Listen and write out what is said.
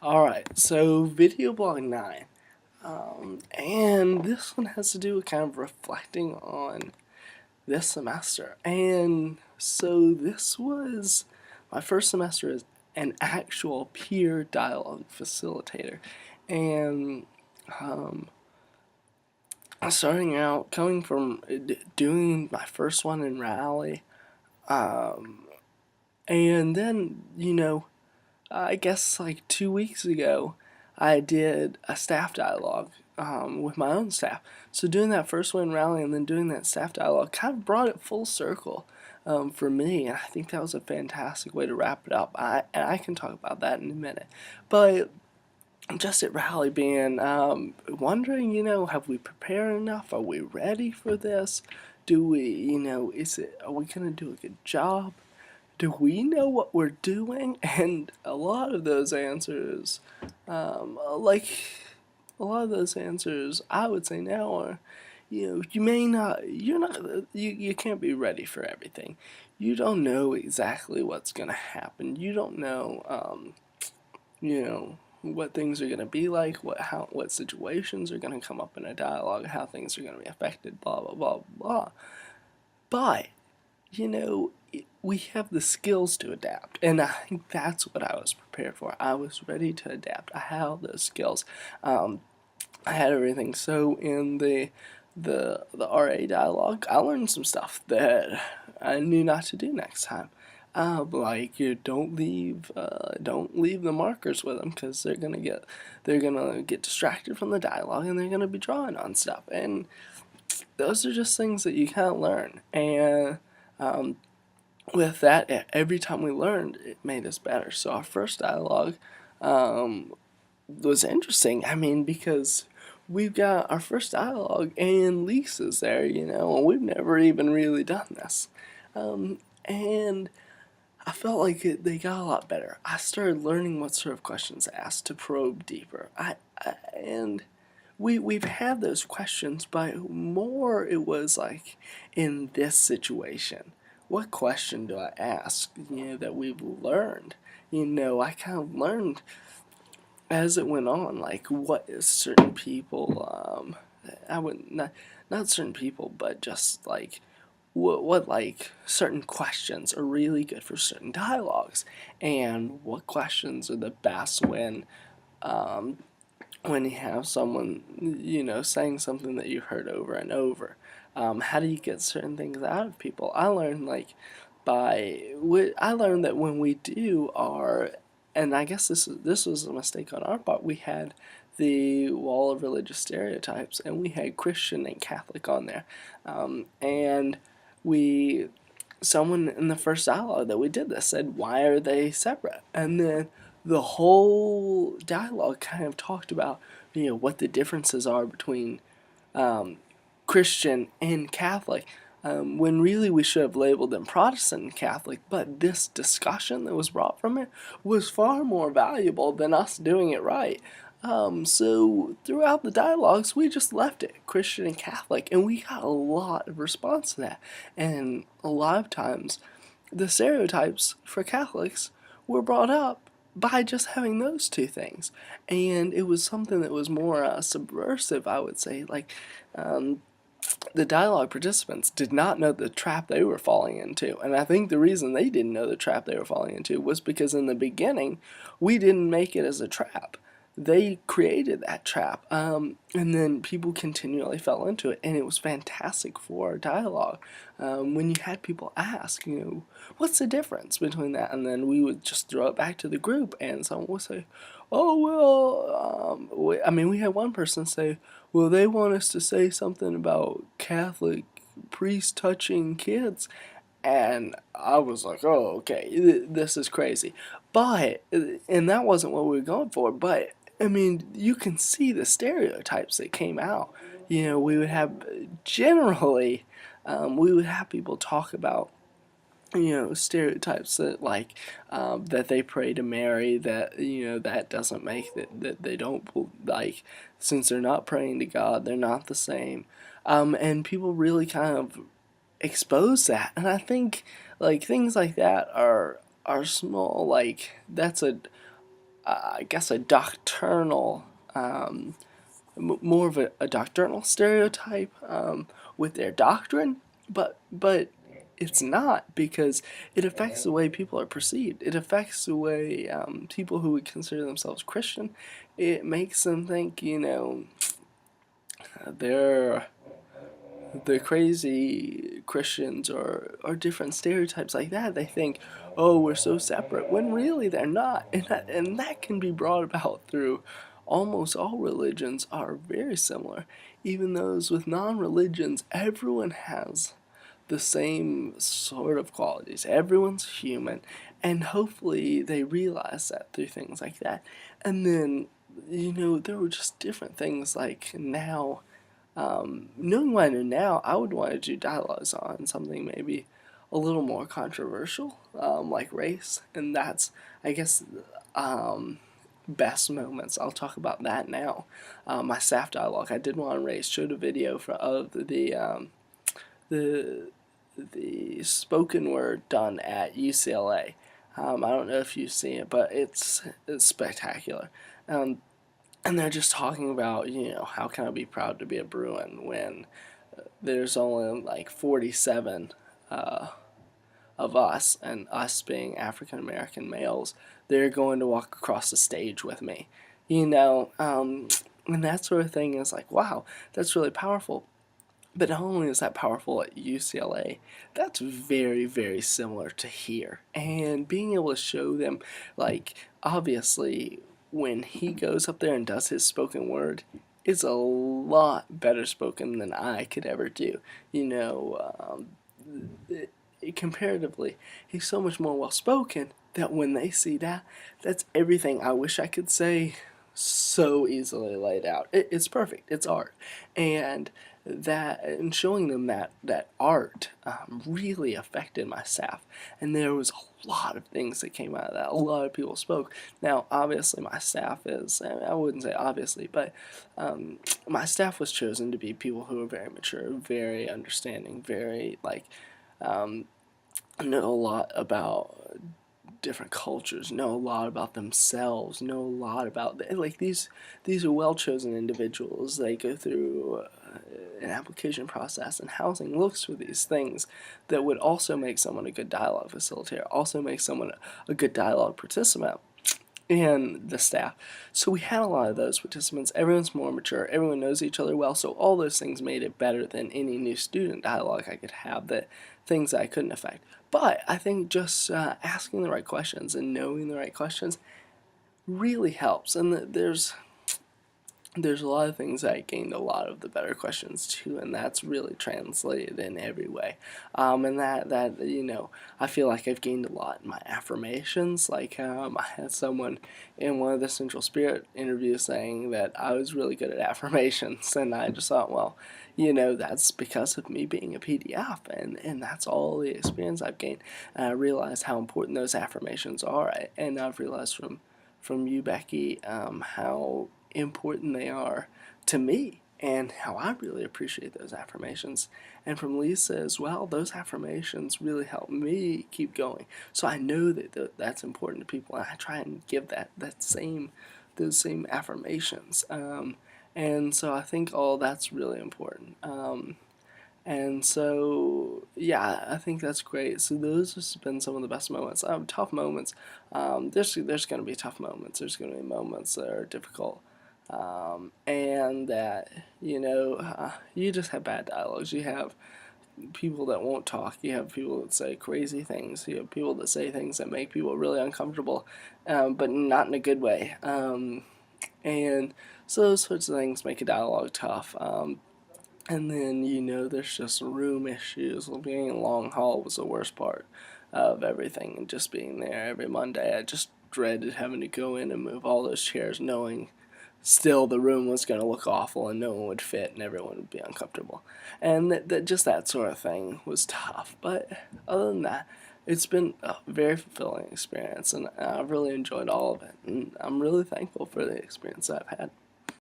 Alright, so Video Blog 9. And this one has to do with kind of reflecting on this semester. And so this was my first semester as an actual peer dialogue facilitator. And starting out, coming from doing my first one in Raleigh, and then, I guess like 2 weeks ago, I did a staff dialogue with my own staff. So doing that first one in Raleigh and then doing that staff dialogue kind of brought it full circle for me, and I think that was a fantastic way to wrap it up. And I can talk about that in a minute. But just at Raleigh being wondering, have we prepared enough? Are we ready for this? Do we, are we gonna do a good job? Do we know what we're doing? And a lot of those answers, like a lot of those answers, I would say now are, you may not, you're not, you can't be ready for everything. You don't know exactly what's gonna happen. You don't know, what things are gonna be like, what situations are gonna come up in a dialogue, how things are gonna be affected, blah blah blah blah. But we have the skills to adapt, and I think that's what I was prepared for. I was ready to adapt. I had all those skills. I had everything. So in the RA dialogue, I learned some stuff that I knew not to do next time. Like you don't leave the markers with them because they're gonna get distracted from the dialogue and they're gonna be drawing on stuff, and those are just things that you can't learn. And with that, every time we learned, it made us better. So our first dialogue was interesting. I mean, because we've got our first dialogue and Lisa's there, and we've never even really done this. And I felt like they got a lot better. I started learning what sort of questions to ask to probe deeper. And we've had those questions, but more it was like in this situation. What question do I ask? That we've learned. I kind of learned as it went on, like what is certain people. I would not certain people, but just like what like certain questions are really good for certain dialogues, and what questions are the best when you have someone, saying something that you've heard over and over. How do you get certain things out of people? I learned that when we do our, and I guess this was a mistake on our part. We had the wall of religious stereotypes, and we had Christian and Catholic on there, and we someone in the first dialogue that we did this said, why are they separate? And then the whole dialogue kind of talked about what the differences are between Christian and Catholic, when really we should have labeled them Protestant and Catholic. But this discussion that was brought from it was far more valuable than us doing it right. So throughout the dialogues, we just left it Christian and Catholic, and we got a lot of response to that. And a lot of times, the stereotypes for Catholics were brought up by just having those two things, and it was something that was more subversive, I would say. Like, the dialogue participants did not know the trap they were falling into, and I think the reason they didn't know the trap they were falling into was because in the beginning we didn't make it as a trap. They created that trap, and then people continually fell into it, and it was fantastic for dialogue. When you had people ask, what's the difference between that, and then we would just throw it back to the group, and someone would say, oh well, we had one person say, well, they want us to say something about Catholic priests touching kids, and I was like, oh, okay, this is crazy. But, and that wasn't what we were going for, but, you can see the stereotypes that came out. We would have, generally, we would have people talk about, stereotypes that, like, that they pray to Mary, that, that doesn't make that they don't, like, since they're not praying to God, they're not the same. And people really kind of expose that, and I think, like, things like that are small. Like, that's I guess a doctrinal, more of a doctrinal stereotype with their doctrine, but it's not, because it affects the way people are perceived. It affects the way people who would consider themselves Christian. It makes them think, they're the crazy Christians, or different stereotypes like that. They think, oh, we're so separate, when really they're not. And that can be brought about through almost all religions are very similar. Even those with non-religions, everyone has the same sort of qualities. Everyone's human, and hopefully they realize that through things like that. And then, there were just different things like now. Knowing what I know now, I would want to do dialogues on something maybe a little more controversial, like race, and that's, I guess, um, best moments. I'll talk about that now. My staff dialogue, I did one on race. Showed a video of the spoken word done at UCLA. I don't know if you've seen it, but it's spectacular. Um, and they're just talking about, how can I be proud to be a Bruin when there's only like 47 uh, of us, and us being African American males, they're going to walk across the stage with me. And that sort of thing is like, wow, that's really powerful. But not only is that powerful at UCLA, that's very, very similar to here. And being able to show them, like, obviously, when he goes up there and does his spoken word, it's a lot better spoken than I could ever do. Comparatively, he's so much more well spoken that when they see that, that's everything I wish I could say, so easily laid out. It's perfect. It's art, and showing them that art really affected my staff. And there was a lot of things that came out of that. A lot of people spoke. Now, obviously, my staff is, I wouldn't say obviously, but my staff was chosen to be people who are very mature, very understanding, very like know a lot about different cultures, know a lot about themselves, know a lot about like these are well chosen individuals. They go through an application process, and housing looks for these things that would also make someone a good dialogue facilitator, also make someone a good dialogue participant, and the staff. So we had a lot of those participants. Everyone's more mature. Everyone knows each other well. So all those things made it better than any new student dialogue I could have, that things that I couldn't affect. But I think just asking the right questions and knowing the right questions really helps. And there's a lot of things I gained a lot of the better questions too, and that's really translated in every way. And that I feel like I've gained a lot in my affirmations. Like I had someone in one of the Central Spirit interviews saying that I was really good at affirmations, and I just thought, well, that's because of me being a PDF, and that's all the experience I've gained. And I realized how important those affirmations are, and I've realized from you, Becky, how important they are to me, and how I really appreciate those affirmations. And from Lisa as well, those affirmations really help me keep going. So I know that that's important to people, and I try and give those same affirmations. And so I think all that's really important. And so, yeah, I think that's great. So those have been some of the best moments. Tough moments. There's going to be tough moments. There's going to be moments that are difficult, and that you just have bad dialogues. You have people that won't talk. You have people that say crazy things. You have people that say things that make people really uncomfortable, but not in a good way. And so those sorts of things make a dialogue tough. And then, there's just room issues. Being in long haul was the worst part of everything, and just being there every Monday. I just dreaded having to go in and move all those chairs, knowing still the room was going to look awful and no one would fit and everyone would be uncomfortable. And just that sort of thing was tough. But other than that, it's been a very fulfilling experience, and I've really enjoyed all of it. And I'm really thankful for the experience I've had.